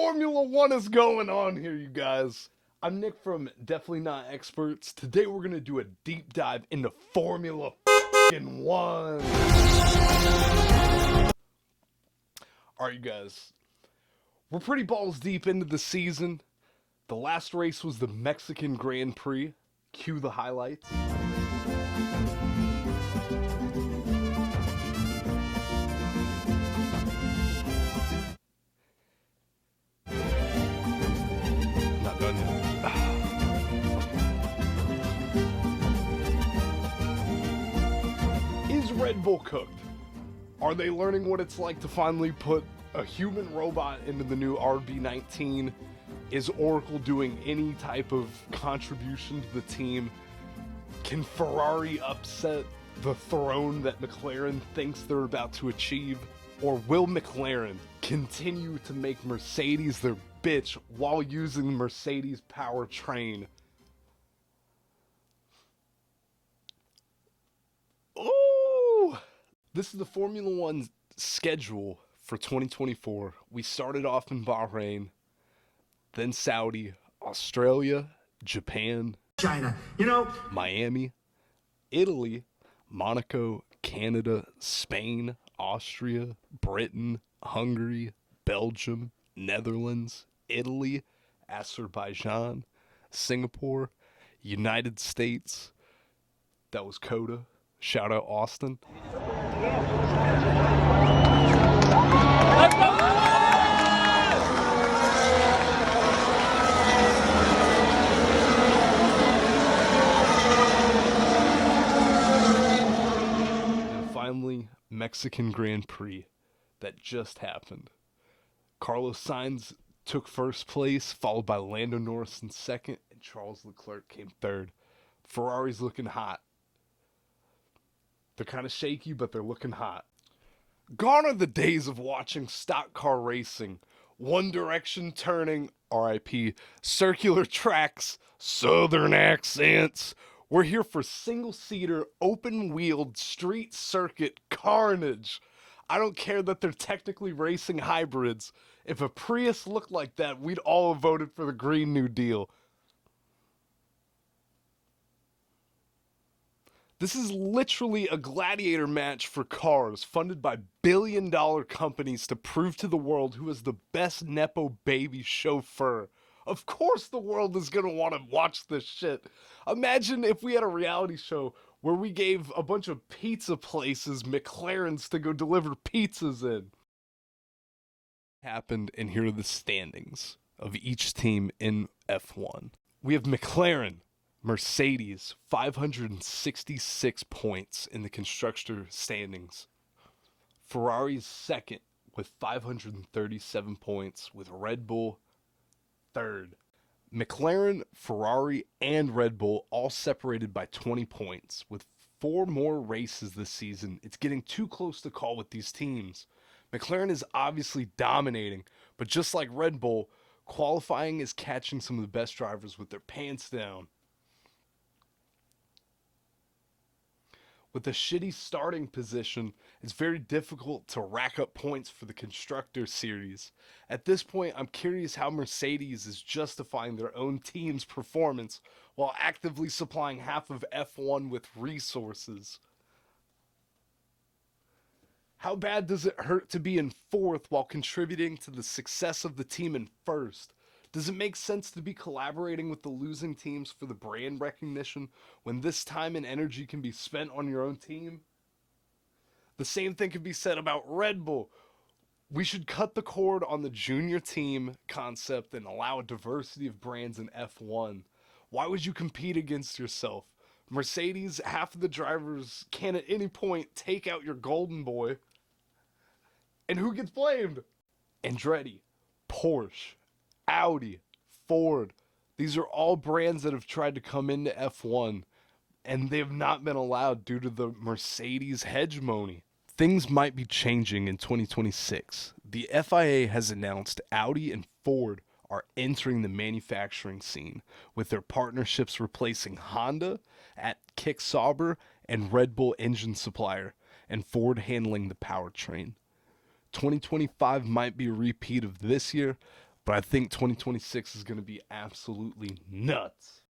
Formula One is going on here, you guys. I'm Nick from Definitely Not Experts. Today we're going to do a deep dive into Formula One. Alright, you guys. We're pretty balls deep into the season. The last race was the Mexican Grand Prix. Cue the highlights. Not done yet. Is Red Bull cooked? Are they learning what it's like to finally put a human robot into the new RB19? Is Oracle doing any type of contribution to the team? Can Ferrari upset the throne that McLaren thinks they're about to achieve? Or will McLaren continue to make Mercedes their bitch while using the Mercedes powertrain? Ooh! This is the Formula One schedule for 2024. We started off in Bahrain, then Saudi, Australia, Japan, China, Miami, Italy, Monaco, Canada, Spain, Austria, Britain, Hungary, Belgium, Netherlands, Italy, Azerbaijan, Singapore, United States. That was Coda. Shout out Austin. And finally, Mexican Grand Prix that just happened. Carlos Sainz took first place, followed by Lando Norris in second, and Charles Leclerc came third. Ferrari's looking hot. They're kind of shaky, but they're looking hot. Gone are the days of watching stock car racing. One direction turning, RIP, circular tracks, southern accents. We're here for single-seater, open-wheeled, street circuit carnage. I don't care that they're technically racing hybrids. If a Prius looked like that, we'd all have voted for the Green New Deal. This is literally a gladiator match for cars funded by billion-dollar companies to prove to the world who is the best Nepo baby chauffeur. Of course the world is going to want to watch this shit. Imagine if we had a reality show where we gave a bunch of pizza places McLarens to go deliver pizzas in. Happened, and here are the standings of each team in F1. We have McLaren, Mercedes, 566 points in the constructor standings. Ferrari's second with 537 points, with Red Bull third. McLaren, Ferrari, and Red Bull all separated by 20 points. With 4 more races this season, it's getting too close to call with these teams. McLaren is obviously dominating, but just like Red Bull, qualifying is catching some of the best drivers with their pants down. With a shitty starting position, it's very difficult to rack up points for the Constructor Series. At this point, I'm curious how Mercedes is justifying their own team's performance while actively supplying half of F1 with resources. How bad does it hurt to be in fourth while contributing to the success of the team in first? Does it make sense to be collaborating with the losing teams for the brand recognition when this time and energy can be spent on your own team? The same thing can be said about Red Bull. We should cut the cord on the junior team concept and allow a diversity of brands in F1. Why would you compete against yourself? Mercedes, half of the drivers can at any point take out your golden boy. And who gets blamed? Andretti, Porsche, Audi, Ford. These are all brands that have tried to come into F1, and they have not been allowed due to the Mercedes hegemony. Things might be changing in 2026. The FIA has announced Audi and Ford are entering the manufacturing scene, with their partnerships replacing Honda at Kick Sauber and Red Bull engine supplier, and Ford handling the powertrain. 2025 might be a repeat of this year, but I think 2026 is going to be absolutely nuts.